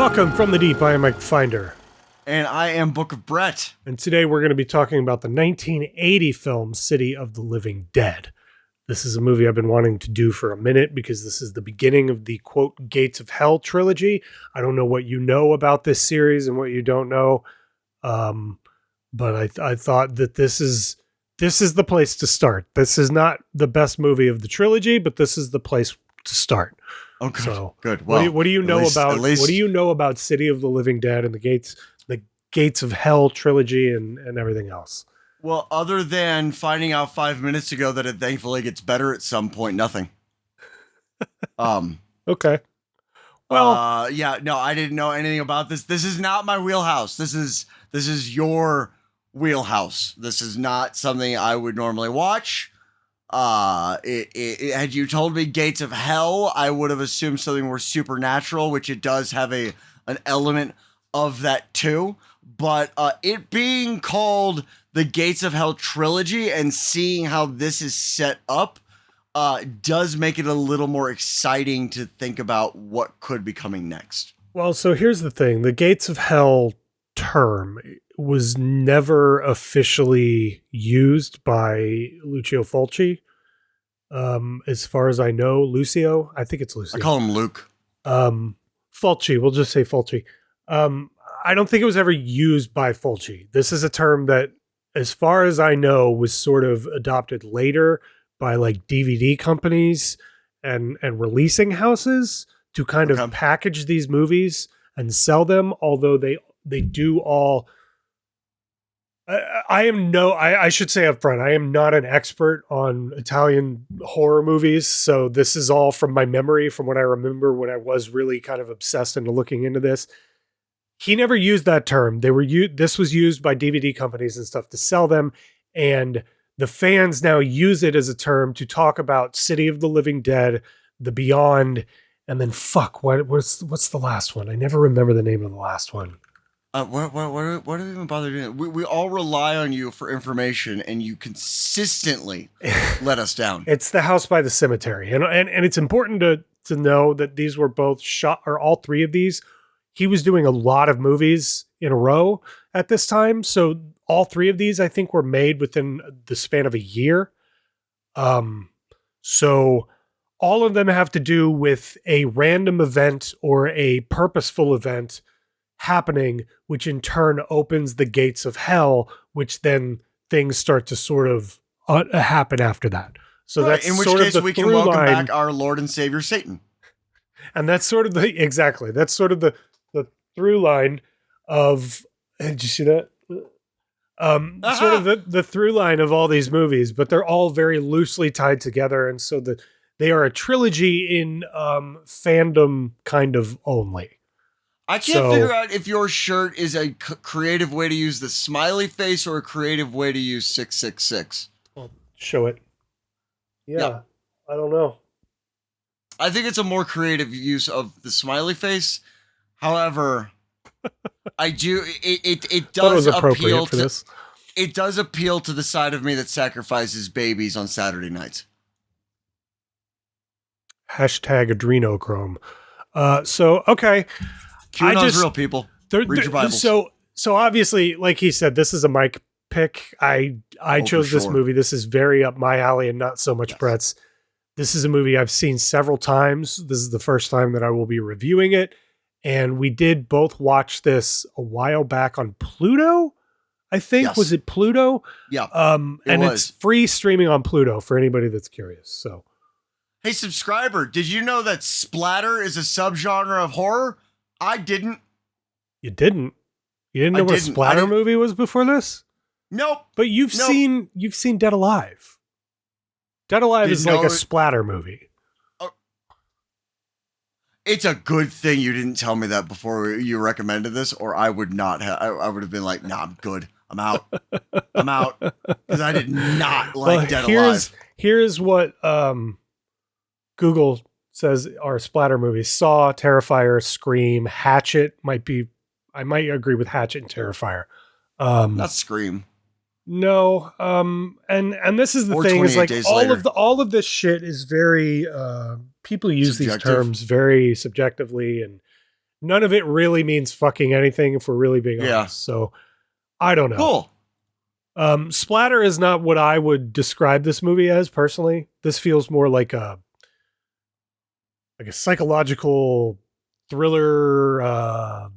Welcome from the deep. I am Mike Finder. And I am Book of Brett. And today we're going to be talking about the 1980 film City of the Living Dead. This is a movie I've been wanting to do for a minute because this is the beginning of the, quote, Gates of Hell trilogy. I don't know what you know about this series and what you don't know, but I thought that this is the place to start. This is not the best movie of the trilogy, but this is the place to start. Oh, good. So, good. Well, what do you know about City of the Living Dead and the Gates of Hell trilogy and everything else? Well, other than finding out 5 minutes ago that it thankfully gets better at some point, nothing. Okay. Well, yeah, no, I didn't know anything about this. This is not my wheelhouse. This is your wheelhouse. This is not something I would normally watch. Had you told me Gates of Hell, I would have assumed something more supernatural, which it does have an element of that too. But it being called the Gates of Hell trilogy and seeing how this is set up does make it a little more exciting to think about what could be coming next. Well, so here's the thing. The Gates of Hell term was never officially used by Lucio Fulci. As far as I know, Lucio, I think it's Lucio. I call him Luke. Fulci, we'll just say Fulci. I don't think it was ever used by Fulci. This is a term that, as far as I know, was sort of adopted later by like DVD companies and releasing houses to kind of package these movies and sell them, although they do all. I should say up front, I am not an expert on Italian horror movies. So this is all from my memory, from what I remember when I was really kind of obsessed into looking into this. He never used that term. This was used by DVD companies and stuff to sell them. And the fans now use it as a term to talk about City of the Living Dead, The Beyond, and then what's the last one? I never remember the name of the last one. What do we even bother doing? We all rely on you for information, and you consistently let us down. It's The House by the Cemetery, and it's important to know that these were both shot, or all three of these. He was doing a lot of movies in a row at this time, so all three of these I think were made within the span of a year. So all of them have to do with a random event or a purposeful event happening, which in turn opens the gates of hell, which then things start to sort of happen after that. So right, that's in which sort case of the we can welcome back our Lord and Savior Satan. And that's sort of the through line of. Did you see that? Sort of the through line of all these movies, but they're all very loosely tied together, and so they are a trilogy in fandom kind of only. I can't figure out if your shirt is a creative way to use the smiley face or a creative way to use 666. Well, show it. Yeah, yep. I don't know. I think it's a more creative use of the smiley face. However, I do it does appeal to this. It does appeal to the side of me that sacrifices babies on Saturday nights. #adrenochrome. So okay. QAnon's real, people. Read your Bibles. So obviously, like he said, this is a Mike pick. I chose this movie. This is very up my alley and not so much Brett's. This is a movie I've seen several times. This is the first time that I will be reviewing it. And we did both watch this a while back on Pluto, I think. Yes. Was it Pluto? Yeah. It's free streaming on Pluto for anybody that's curious. So, hey, subscriber, did you know that splatter is a subgenre of horror? I didn't. You didn't? You didn't know what a splatter movie was before this? Nope. But you've seen Dead Alive. Dead Alive is like a splatter movie. It's a good thing you didn't tell me that before you recommended this, or I would not have. I would have been like, "Nah, I'm good. I'm out. I'm out," because I did not like Dead Alive. Here's what Google says are splatter movies: Saw, Terrifier, Scream, Hatchet. I might agree with Hatchet and Terrifier. Not Scream. No. And this is the thing is like all of this shit is very people use these terms very subjectively, and none of it really means fucking anything if we're really being Yeah. honest. So I don't know. Cool. Splatter is not what I would describe this movie as personally. This feels more like a psychological thriller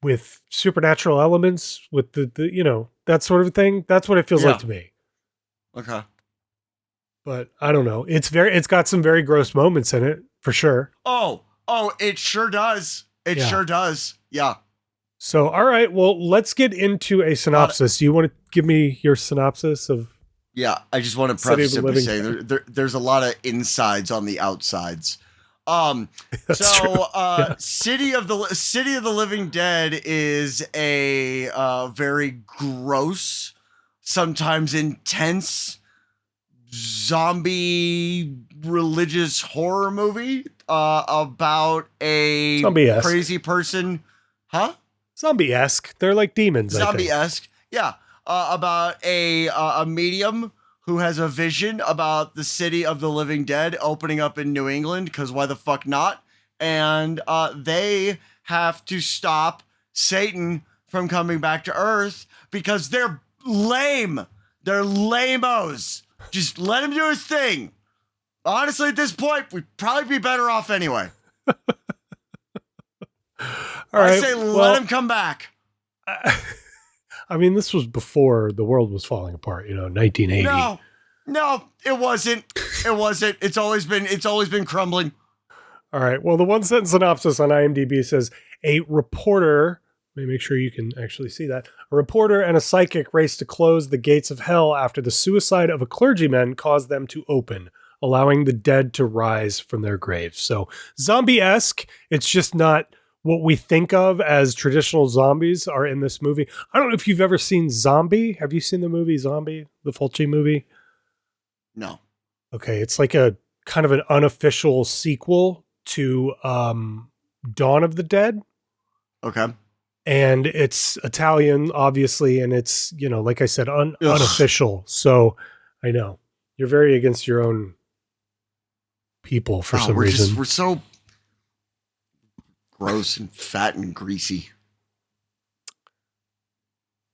with supernatural elements, with the that sort of thing. That's what it feels Yeah. like to me. Okay. But I don't know. It's got some very gross moments in it for sure. Oh, it sure does. It Yeah. sure does. Yeah. So, all right, well, let's get into a synopsis. Do you want to give me your synopsis of? Yeah, I just want to City of preface the it by Living saying there's a lot of insides on the outsides. That's true. Yeah. City of the Living Dead is a very gross, sometimes intense zombie religious horror movie about a Zombie-esque. crazy person, huh? Zombie-esque. They're like demons. I think. Zombie-esque, yeah. About a medium who has a vision about the city of the living dead opening up in New England, because why the fuck not? And they have to stop Satan from coming back to Earth because they're lame. They're lame-os. Just let him do his thing. Honestly, at this point, we'd probably be better off anyway. All right. I say let him come back. I mean, this was before the world was falling apart. 1980. No, it wasn't. It wasn't. It's always been crumbling. All right. Well, the one sentence synopsis on IMDb says a reporter. Let me make sure you can actually see that. A reporter and a psychic race to close the gates of hell after the suicide of a clergyman caused them to open, allowing the dead to rise from their graves. So zombie-esque. It's just not what we think of as traditional zombies are in this movie. I don't know if you've ever seen Zombie. Have you seen the movie Zombie, the Fulci movie? No. Okay, it's like a kind of an unofficial sequel to Dawn of the Dead. Okay. And it's Italian, obviously, and it's, like I said, unofficial. So I know you're very against your own people for some reason. We're so gross and fat and greasy.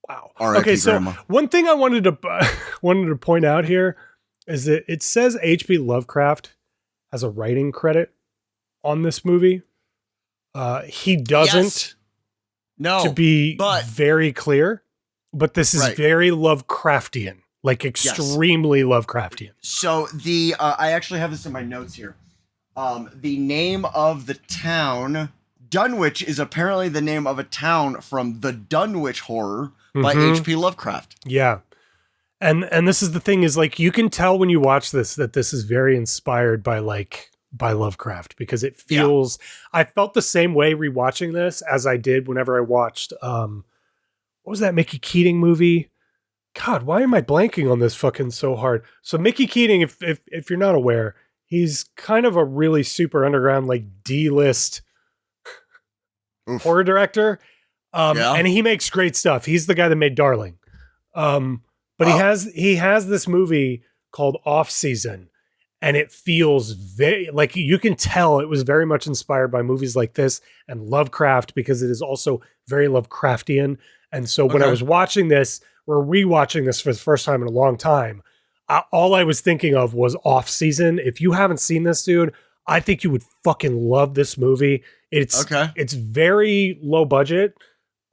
Wow. R.I.P. Okay, so Grandma. one thing I wanted to point out here is that it says H.P. Lovecraft has a writing credit on this movie. He doesn't. Yes. No. To be but- very clear, but this is Right. very Lovecraftian, like extremely Lovecraftian. So I actually have this in my notes here. The name of the town, Dunwich, is apparently the name of a town from the Dunwich Horror by Mhm. H.P. Lovecraft. Yeah. And this is the thing is like you can tell when you watch this that this is very inspired by Lovecraft because it feels I felt the same way rewatching this as I did whenever I watched what was that Mickey Keating movie? God, why am I blanking on this fucking so hard? So Mickey Keating, if you're not aware, he's kind of a really super underground like D-list Oof. horror director. Yeah. And he makes great stuff. He's the guy that made Darling. But he has this movie called Off Season, and it feels very like you can tell it was very much inspired by movies like this and Lovecraft because it is also very Lovecraftian. And so when I Okay. was watching this, we're rewatching this for the first time in a long time. All I was thinking of was Off Season. If you haven't seen this, dude, I think you would fucking love this movie. It's very low budget,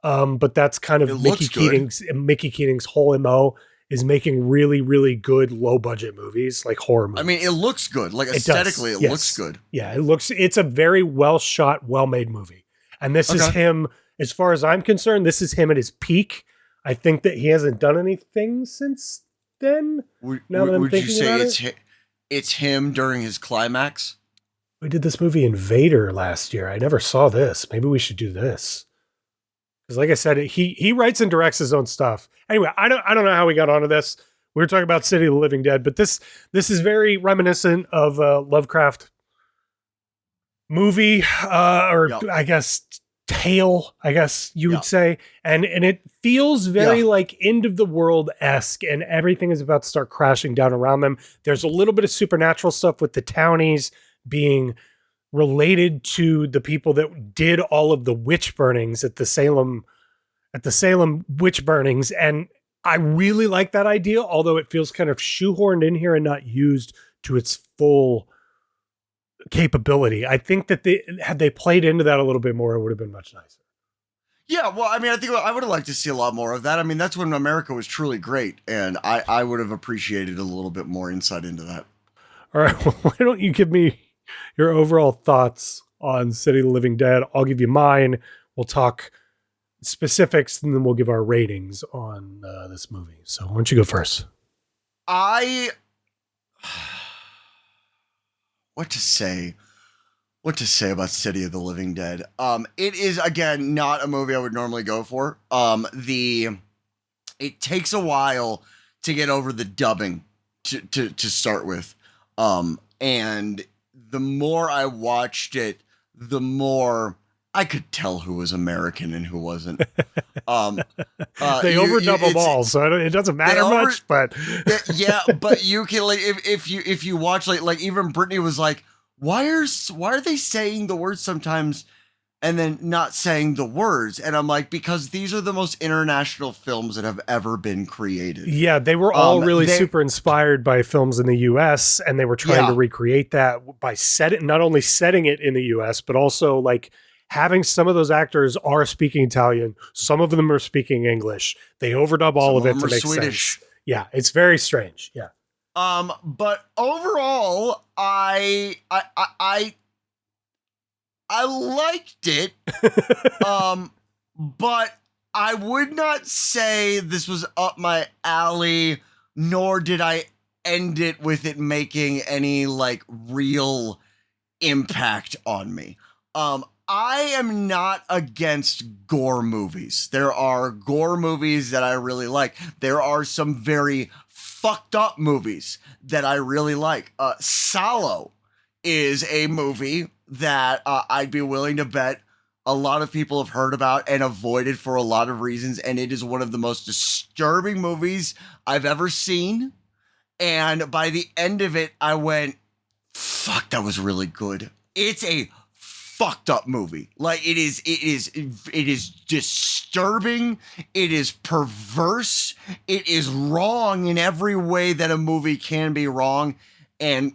but that's kind of It Mickey looks good. Keating's whole MO is making really, really good low budget movies, like horror movies. I mean, it looks good. Like does, aesthetically, it yes. looks good. Yeah, it's a very well shot, well made movie. And this is Okay. him, as far as I'm concerned, this is him at his peak. I think that he hasn't done anything since then. Would Now that I'm you thinking say about it's him during his climax? We did this movie Invader last year. I never saw this. Maybe we should do this. Because like I said, he writes and directs his own stuff. Anyway, I don't know how we got onto this. We were talking about City of the Living Dead, but this is very reminiscent of a Lovecraft movie, or Yep. I guess tale, I guess you would Yep. say. And it feels very Yeah. like end of the world-esque, and everything is about to start crashing down around them. There's a little bit of supernatural stuff with the townies being related to the people that did all of the witch burnings at the Salem witch burnings. And I really like that idea, although it feels kind of shoehorned in here and not used to its full capability. I think that had they played into that a little bit more, it would have been much nicer. Yeah, well, I mean, I think I would have liked to see a lot more of that. I mean, that's when America was truly great, and I would have appreciated a little bit more insight into that. All right, well, why don't you give me your overall thoughts on City of the Living Dead? I'll give you mine. We'll talk specifics, and then we'll give our ratings on this movie. So why don't you go first? What to say about City of the Living Dead? It is, again, not a movie I would normally go for. It takes a while to get over the dubbing to start with. And the more I watched it, the more I could tell who was American and who wasn't. They overdub them all, so it doesn't matter much. But yeah, but you can, like, if you watch, like even Brittany was like, why are they saying the words sometimes and then not saying the words? And I'm like, because these are the most international films that have ever been created. Yeah, they were all really super inspired by films in the US, and they were trying to recreate that by not only setting it in the US, but also like having some of those actors are speaking Italian, some of them are speaking English. They overdub all of it to make Swedish sense. Yeah, it's very strange. Yeah. But overall, I liked it. But I would not say this was up my alley, nor did I end it with it making any like real impact on me. I am not against gore movies. There are gore movies that I really like. There are some very fucked up movies that I really like. Salò is a movie that I'd be willing to bet a lot of people have heard about and avoided for a lot of reasons, and it is one of the most disturbing movies I've ever seen. And by the end of it, I went, fuck, that was really good. It's a fucked up movie. Like, it is disturbing. It is perverse. It is wrong in every way that a movie can be wrong. And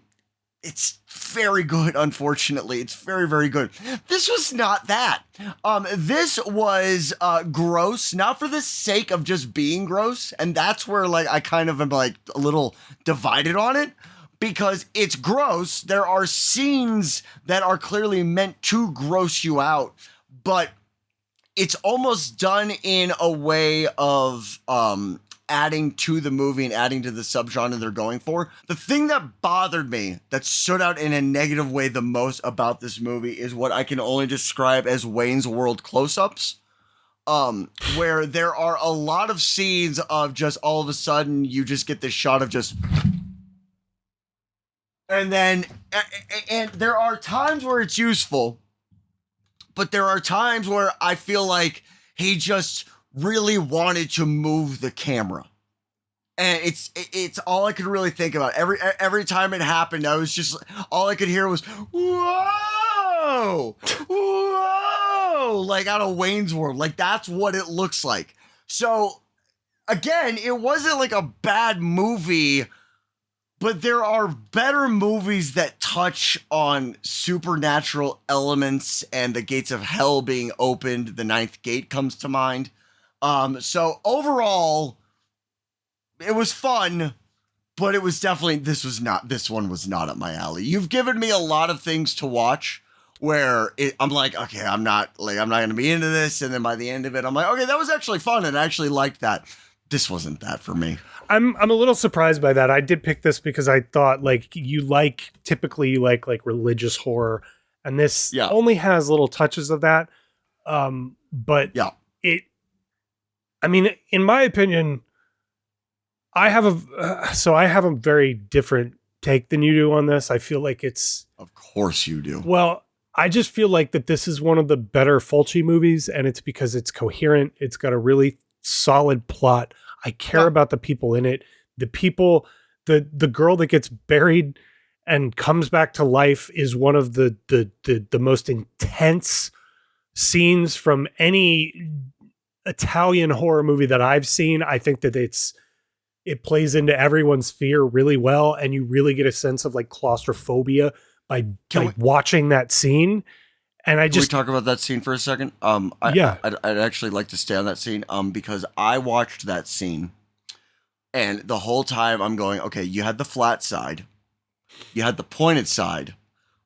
it's very good, unfortunately. It's very, very good. This was not that. This was gross, not for the sake of just being gross. And that's where, like, I kind of am, like, a little divided on it. Because it's gross. There are scenes that are clearly meant to gross you out, but it's almost done in a way of adding to the movie and adding to the subgenre they're going for. The thing that bothered me, that stood out in a negative way the most about this movie, is what I can only describe as Wayne's World close-ups. Where there are a lot of scenes of just all of a sudden you just get this shot of just... And then, and there are times where it's useful, but there are times where I feel like he just really wanted to move the camera. And it's all I could really think about. Every time it happened, I was just, all I could hear was, whoa, whoa, like out of Wayne's World. Like, that's what it looks like. So, again, it wasn't like a bad movie, but there are better movies that touch on supernatural elements, and the gates of hell being opened. The Ninth Gate comes to mind. So overall, it was fun, but it was definitely, this one was not up my alley. You've given me a lot of things to watch where I'm like, okay, I'm not going to be into this. And then by the end of it, I'm like, okay, that was actually fun. And I actually liked that. This wasn't that for me. I'm a little surprised by that. I did pick this because I thought, like, typically you like religious horror, and this only has little touches of that. But I mean, in my opinion, I have a very different take than you do on this. I feel like it's, of course you do. Well, I just feel like that this is one of the better Fulci movies, and it's because it's coherent. It's got a really solid plot. I care about the people in it. The girl that gets buried and comes back to life is one of the most intense scenes from any Italian horror movie that I've seen. I think that it plays into everyone's fear really well, and you really get a sense of like claustrophobia by watching that scene. And Can we talk about that scene for a second? Yeah. I'd actually like to stay on that scene because I watched that scene, and the whole time I'm going, okay, you had the flat side, you had the pointed side,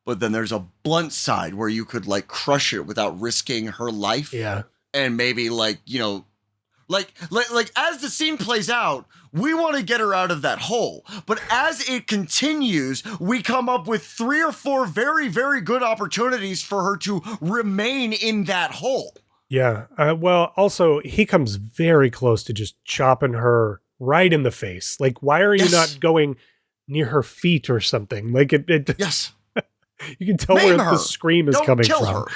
but then there's a blunt side where you could like crush it without risking her life. Yeah. And maybe like, like as the scene plays out, we want to get her out of that hole. But as it continues, we come up with 3 or 4 very, very good opportunities for her to remain in that hole. Yeah. Well, also, he comes very close to just chopping her right in the face. Like, why are you not going near her feet or something? Like, it yes. You can tell where the scream is coming from.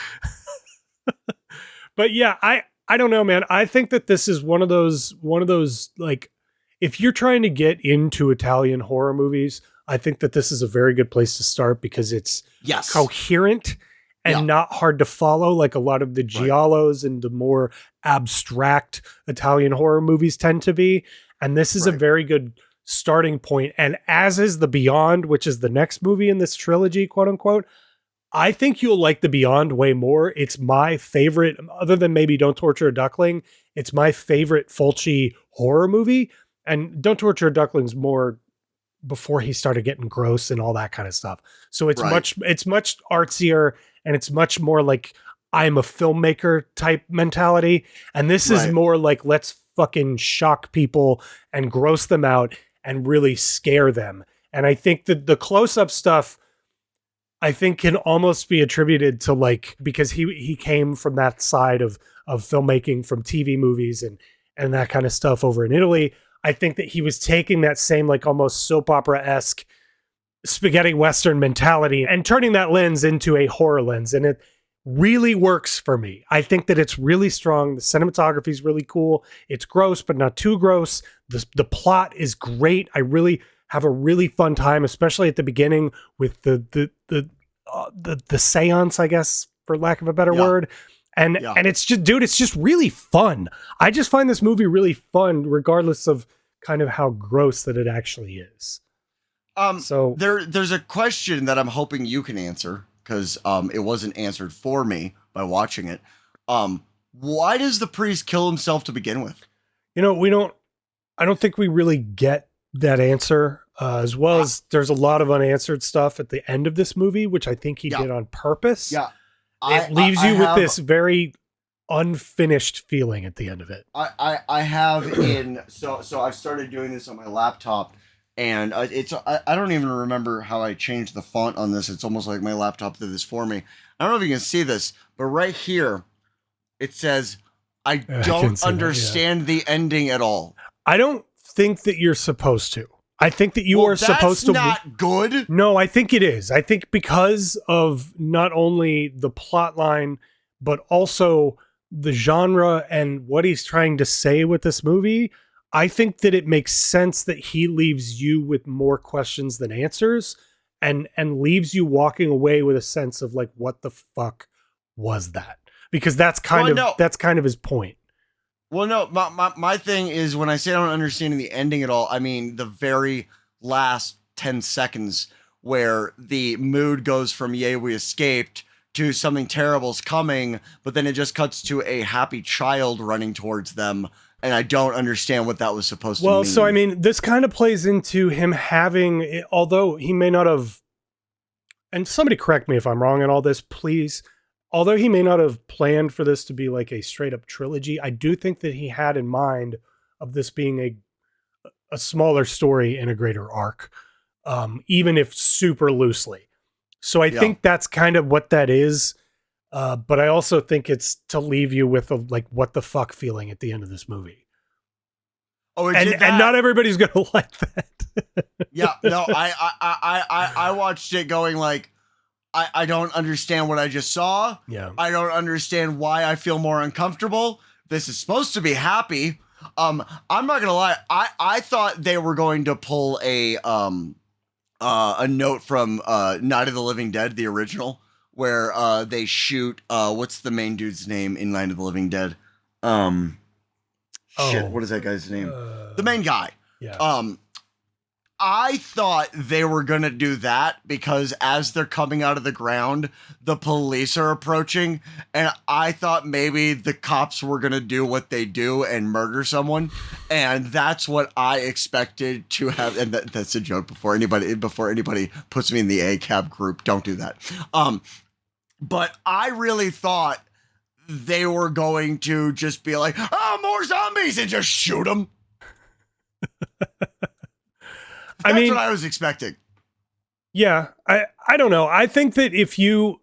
But yeah, I don't know, man. I think that this is one of those like, if you're trying to get into Italian horror movies, I think that this is a very good place to start because it's coherent and not hard to follow like a lot of the giallos and the more abstract Italian horror movies tend to be. And this is a very good starting point. And as is The Beyond, which is the next movie in this trilogy, quote unquote, I think you'll like The Beyond way more. It's my favorite, other than maybe Don't Torture a Duckling. It's my favorite Fulci horror movie. And Don't Torture a Duckling's more before he started getting gross and all that kind of stuff. So it's much artsier, and it's much more like I'm a filmmaker type mentality. And this is more like, let's fucking shock people and gross them out and really scare them. And I think that the close-up stuff, I think, can almost be attributed to like, because he came from that side of filmmaking, from TV movies and that kind of stuff over in Italy. I think that he was taking that same like almost soap opera-esque spaghetti Western mentality and turning that lens into a horror lens. And it really works for me. I think that it's really strong. The cinematography is really cool. It's gross, but not too gross. The plot is great. I really have a really fun time, especially at the beginning with the seance, I guess, for lack of a better word. And it's just, dude, it's just really fun. I just find this movie really fun, regardless of kind of how gross that it actually is. So there's a question that I'm hoping you can answer, because it wasn't answered for me by watching it. Why does the priest kill himself to begin with? I don't think we really get that answer, as well as there's a lot of unanswered stuff at the end of this movie, which I think he did on purpose. Yeah. It leaves you with this very unfinished feeling at the end of it. I have so I've started doing this on my laptop, and I don't even remember how I changed the font on this. It's almost like my laptop did this for me. I don't know if you can see this, but right here it says, I don't understand the ending at all. I don't think that you're supposed to. I think that you are supposed to. That's not good. No, I think it is. I think because of not only the plot line, but also the genre and what he's trying to say with this movie, I think that it makes sense that he leaves you with more questions than answers, and leaves you walking away with a sense of like, what the fuck was that? Because that's kind of his point. Well, no, my thing is, when I say I don't understand the ending at all, I mean the very last 10 seconds where the mood goes from "yay, we escaped" to "something terrible's coming," but then it just cuts to a happy child running towards them, and I don't understand what that was supposed to mean. Well, so I mean, this kind of plays into him having, although he may not have, and somebody correct me if I'm wrong in all this, please. Although he may not have planned for this to be like a straight up trilogy, I do think that he had in mind of this being a smaller story in a greater arc, even if super loosely. So I think that's kind of what that is. But I also think it's to leave you with a like, what the fuck feeling at the end of this movie. Oh, and not everybody's going to like that. Yeah, no, I watched it going like, I don't understand what I just saw. Yeah. I don't understand why I feel more uncomfortable. This is supposed to be happy. I'm not gonna lie. I thought they were going to pull a a note from Night of the Living Dead, the original, where they shoot what's the main dude's name in Night of the Living Dead? Shit, what is that guy's name? The main guy. Yeah. I thought they were going to do that because as they're coming out of the ground, the police are approaching. And I thought maybe the cops were going to do what they do and murder someone. And that's what I expected to have. And that's a joke before anybody puts me in the ACAB group. Don't do that. But I really thought they were going to just be like, oh, more zombies, and just shoot them. That's what I was expecting. Yeah, I don't know. I think that if you...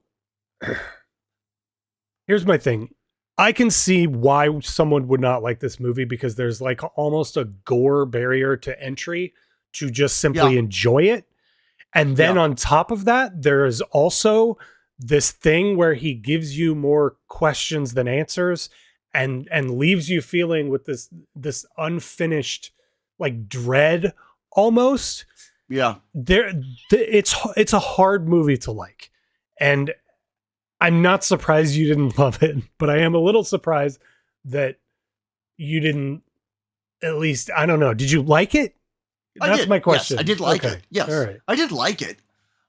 Here's my thing. I can see why someone would not like this movie because there's like almost a gore barrier to entry to just simply enjoy it. And then on top of that, there is also this thing where he gives you more questions than answers and leaves you feeling with this unfinished like dread almost. Yeah. It's a hard movie to like. And I'm not surprised you didn't love it, but I am a little surprised that you didn't at least, I don't know. Did you like it? That's my question. Yes, I did like it. Yes. All right. I did like it.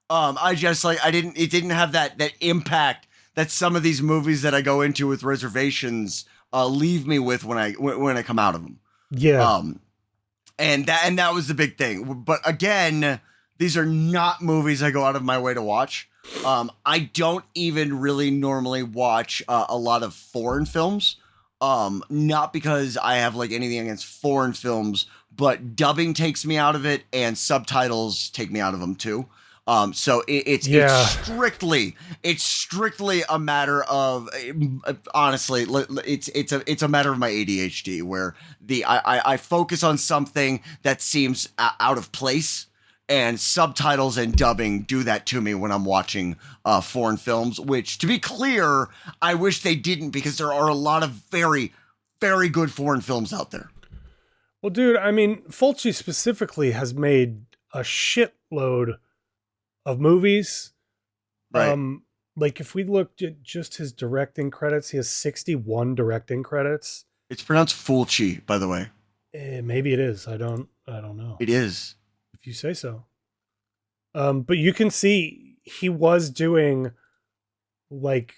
It didn't have that impact that some of these movies that I go into with reservations leave me with when I come out of them. Yeah. And that was the big thing. But again, these are not movies I go out of my way to watch. I don't even really normally watch a lot of foreign films. Not because I have like anything against foreign films, but dubbing takes me out of it and subtitles take me out of them too. So it's strictly a matter of, honestly, it's a matter of my ADHD where I focus on something that seems out of place, and subtitles and dubbing do that to me when I'm watching foreign films, which, to be clear, I wish they didn't because there are a lot of very, very good foreign films out there. Well, dude, I mean, Fulci specifically has made a shitload of movies. Right. Like if we looked at just his directing credits, he has 61 directing credits. It's pronounced Fulci, by the way. Maybe it is. I don't know. It is. If you say so. But you can see he was doing like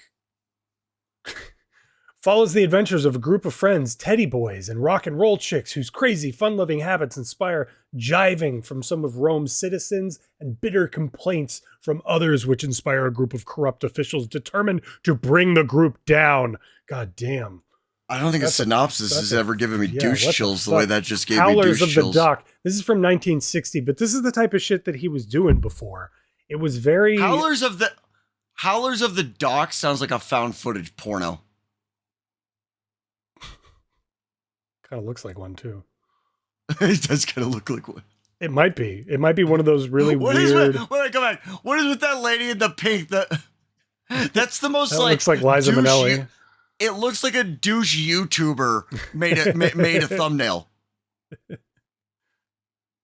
follows the adventures of a group of friends, teddy boys and rock and roll chicks whose crazy, fun-loving habits inspire jiving from some of Rome's citizens and bitter complaints from others, which inspire a group of corrupt officials determined to bring the group down. God damn. I don't think a synopsis has ever given me douche chills the way that just gave Howlers me douche chills. of the Duck. This is from 1960, but this is the type of shit that he was doing before. It was very... Howlers of the Dock sounds like a found footage porno. Kind of looks like one too. It does kind of look like one. It might be. It might be one of those really weird. Wait, come back. What is with that lady in the pink? That's the most that looks like Liza Minnelli. It looks like a douche YouTuber made a thumbnail.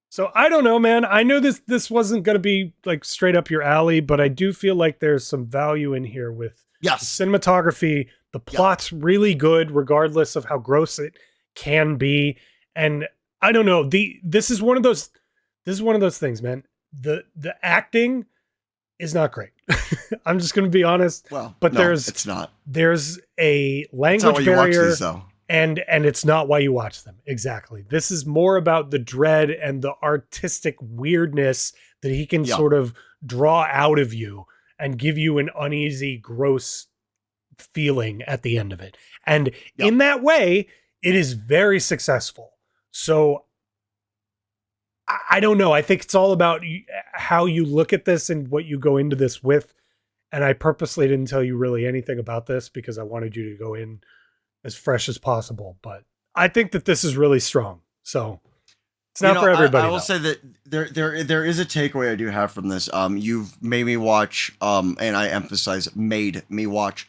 So I don't know, man. I know this wasn't going to be like straight up your alley, but I do feel like there's some value in here with the cinematography. The plot's really good, regardless of how gross it can be. And I don't know. This is one of those things, man. The acting is not great. I'm just going to be honest. Well, but it's not. There's a language barrier, and it's not why you watch them. Exactly. This is more about the dread and the artistic weirdness that he can sort of draw out of you and give you an uneasy, gross feeling at the end of it. And in that way, it is very successful. So I don't know. I think it's all about how you look at this and what you go into this with. And I purposely didn't tell you really anything about this because I wanted you to go in as fresh as possible. But I think that this is really strong. So it's not for everybody. I will say that there is a takeaway I do have from this. You've made me watch, and I emphasize made me watch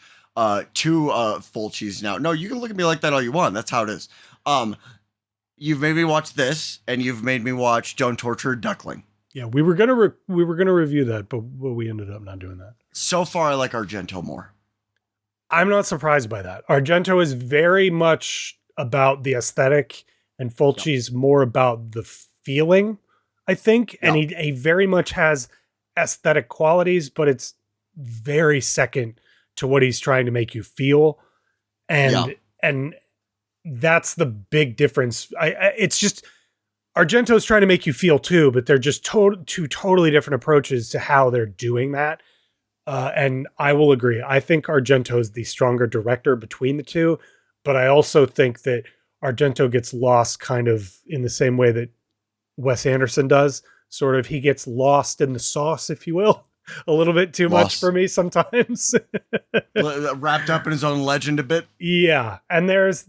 two Fulcis now. No, you can look at me like that all you want. That's how it is. You've made me watch this, and you've made me watch Don't Torture a Duckling. Yeah, we were gonna review that, but we ended up not doing that. So far, I like Argento more. I'm not surprised by that. Argento is very much about the aesthetic, and Yep. Fulci's more about the feeling, I think. And Yep. he very much has aesthetic qualities, but it's very second to what he's trying to make you feel. Yeah. And that's the big difference. It's just Argento's trying to make you feel too, but they're just two totally different approaches to how they're doing that. And I will agree. I think Argento is the stronger director between the two, but I also think that Argento gets lost kind of in the same way that Wes Anderson does. Sort of, he gets lost in the sauce, if you will, a little bit too much Lost. for me sometimes. Wrapped up in his own legend a bit. Yeah, and there's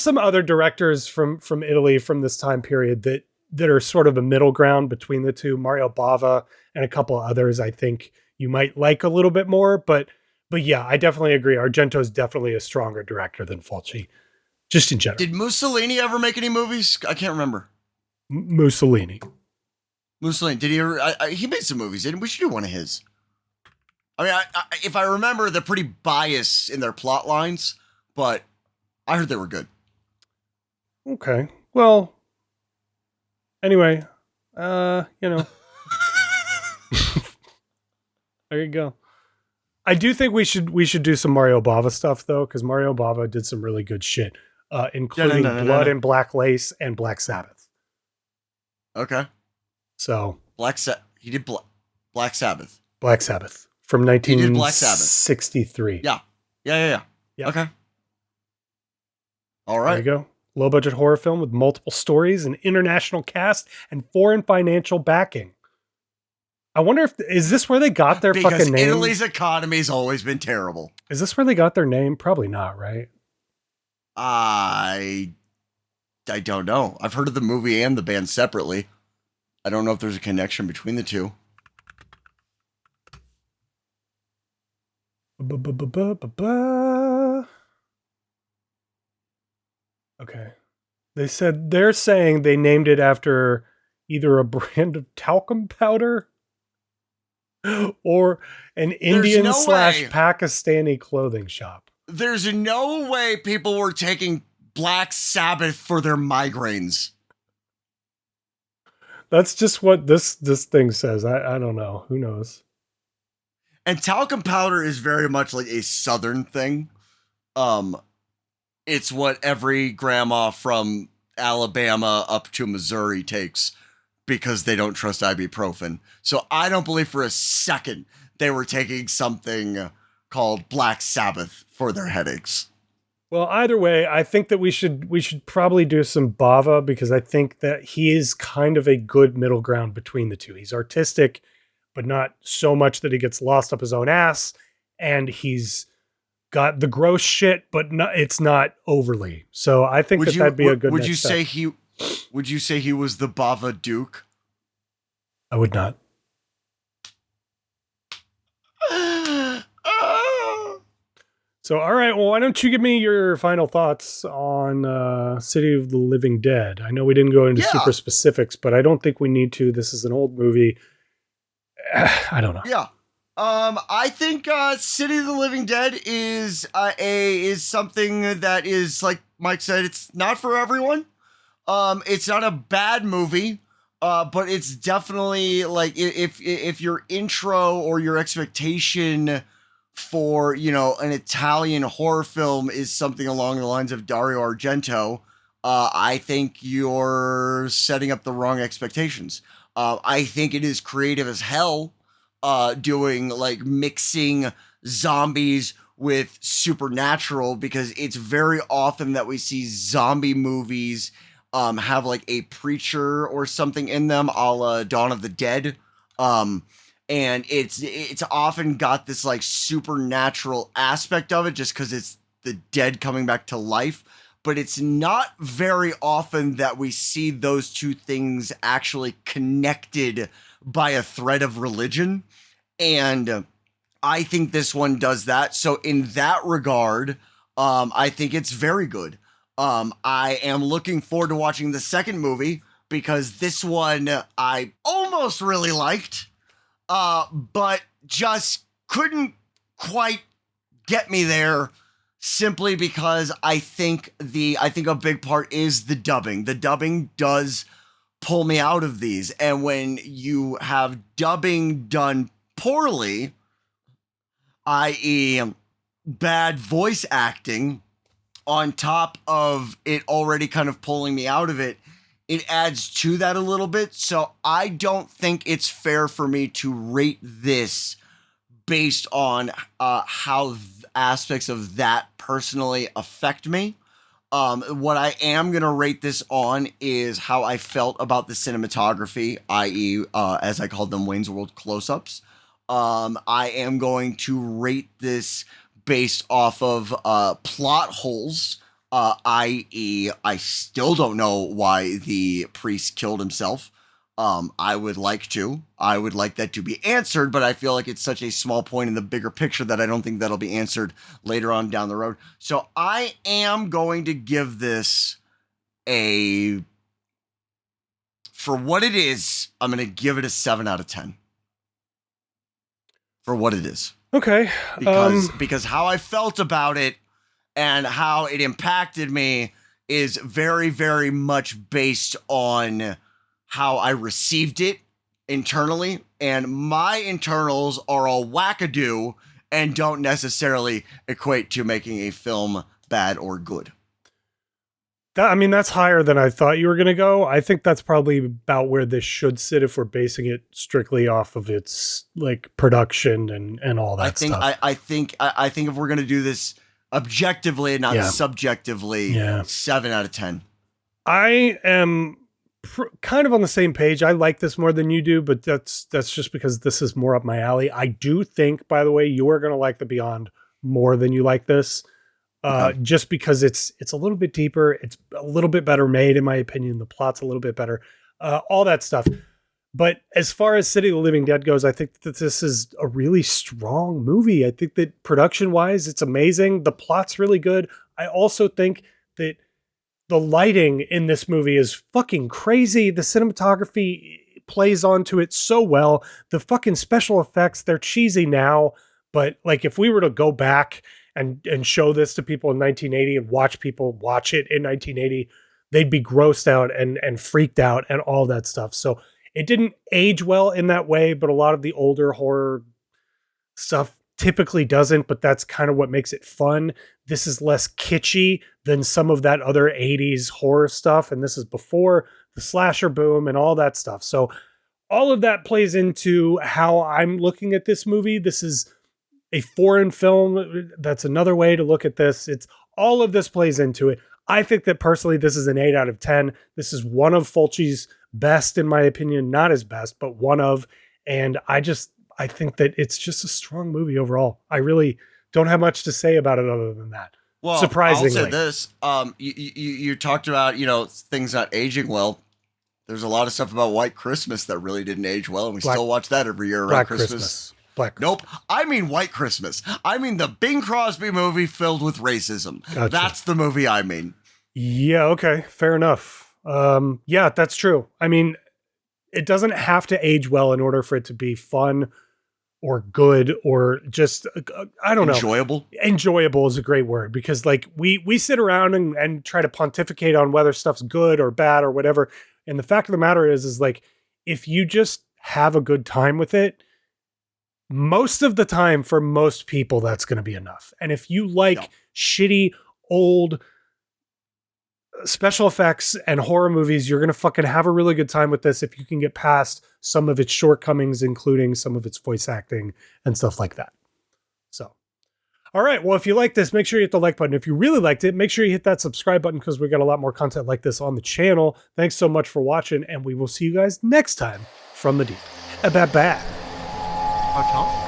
some other directors from Italy from this time period that are sort of a middle ground between the two. Mario Bava and a couple others I think you might like a little bit more, but yeah, I definitely agree. Argento is definitely a stronger director than Fulci, just in general. Did Mussolini ever make any movies? I can't remember. Mussolini. Mussolini, did he ever? He made some movies, didn't we? Should do one of his. I mean, if I remember, they're pretty biased in their plot lines, but I heard they were good. Okay. Well, anyway, you know, there you go. I do think we should do some Mario Bava stuff though, because Mario Bava did some really good shit, including Blood and Black Lace and Black Sabbath. Okay. So he did Black Sabbath. Black Sabbath from He did Black 1963. Yeah. Yeah. Okay. All There right. you go. Low budget horror film with multiple stories, an international cast, and foreign financial backing. I wonder is this where they got their Because fucking name? Italy's economy's always been terrible. Is this where they got their name? Probably not, right? I don't know. I've heard of the movie and the band separately. I don't know if there's a connection between the two. Okay. They're saying they named it after either a brand of talcum powder or an Indian no / way. Pakistani clothing shop. There's no way people were taking Black Sabbath for their migraines. That's just what this thing says. I don't know. Who knows? And talcum powder is very much like a southern thing. It's what every grandma from Alabama up to Missouri takes because they don't trust ibuprofen. So I don't believe for a second they were taking something called Black Sabbath for their headaches. Well, either way, I think that we should probably do some Bava because I think that he is kind of a good middle ground between the two. He's artistic, but not so much that he gets lost up his own ass, and he's got the gross shit, but it's not overly. So I think that'd be a good. Would next you step. say he? Would you say he was the Bava Duke? I would not. So, all right. Well, why don't you give me your final thoughts on City of the Living Dead? I know we didn't go into super specifics, but I don't think we need to. This is an old movie. I don't know. Yeah. I think City of the Living Dead is something that is, like Mike said, it's not for everyone. It's not a bad movie, but it's definitely like if your intro or your expectation for, you know, an Italian horror film is something along the lines of Dario Argento, I think you're setting up the wrong expectations. I think it is creative as hell, doing like mixing zombies with supernatural, because it's very often that we see zombie movies have like a preacher or something in them, a la Dawn of the Dead. And it's often got this like supernatural aspect of it just because it's the dead coming back to life. But it's not very often that we see those two things actually connected by a thread of religion. And I think this one does that. So in that regard, I think it's very good. I am looking forward to watching the second movie, because this one I almost really liked, but just couldn't quite get me there, simply because I think a big part is the dubbing. The dubbing does pull me out of these, and when you have dubbing done poorly, i.e. bad voice acting, on top of it already kind of pulling me out of it, it adds to that a little bit. So I don't think it's fair for me to rate this based on how aspects of that personally affect me. What I am going to rate this on is how I felt about the cinematography, i.e., as I called them, Wayne's World close-ups. I am going to rate this based off of plot holes, i.e., I still don't know why the priest killed himself. I would like that to be answered, but I feel like it's such a small point in the bigger picture that I don't think that'll be answered later on down the road. So I am going to give this for what it is, I'm going to give it a 7 out of 10. For what it is. Okay. Because how I felt about it and how it impacted me is very, very much based on how I received it internally. And my internals are all wackadoo and don't necessarily equate to making a film bad or good. That's higher than I thought you were going to go. I think that's probably about where this should sit if we're basing it strictly off of its like production and all that stuff. I think if we're going to do this objectively and not subjectively, 7 out of 10. I am kind of on the same page. I like this more than you do, but that's just because this is more up my alley. I do think, by the way, you're going to like The Beyond more than you like this. Just because it's a little bit deeper, it's a little bit better made, in my opinion. The plot's a little bit better, all that stuff. But as far as City of the Living Dead goes, I think that this is a really strong movie. I think that production-wise, it's amazing. The plot's really good. I also think that the lighting in this movie is fucking crazy. The cinematography plays onto it so well. The fucking special effects, they're cheesy now, but like if we were to go back and show this to people in 1980 and watch people watch it in 1980, they'd be grossed out and freaked out and all that stuff. So it didn't age well in that way, but a lot of the older horror stuff typically doesn't, but that's kind of what makes it fun. This is less kitschy than some of that other 80s horror stuff, and this is before the slasher boom and all that stuff. So all of that plays into how I'm looking at this movie. This is a foreign film. That's another way to look at this. It's all of this plays into it. I think that personally, this is an 8 out of 10. This is one of Fulci's best, in my opinion, not his best, but one of, and I think that it's just a strong movie overall. I really don't have much to say about it other than that. Well, surprisingly. I'll say this, you talked about, things not aging well. There's a lot of stuff about White Christmas that really didn't age well, and we still watch that every year around Christmas. Nope. I mean White Christmas. I mean the Bing Crosby movie filled with racism. Gotcha. That's the movie I mean. Yeah, okay. Fair enough. Yeah, that's true. I mean, it doesn't have to age well in order for it to be fun or good or just, I don't know. Enjoyable? Enjoyable is a great word, because like we sit around and try to pontificate on whether stuff's good or bad or whatever. And the fact of the matter is like, if you just have a good time with it, most of the time for most people, that's going to be enough. And if you like shitty old special effects and horror movies, you're going to fucking have a really good time with this if you can get past some of its shortcomings, including some of its voice acting and stuff like that. So, all right. Well, if you like this, make sure you hit the like button. If you really liked it, make sure you hit that subscribe button, because we got a lot more content like this on the channel. Thanks so much for watching, and we will see you guys next time from the deep. Bye-bye. Tom?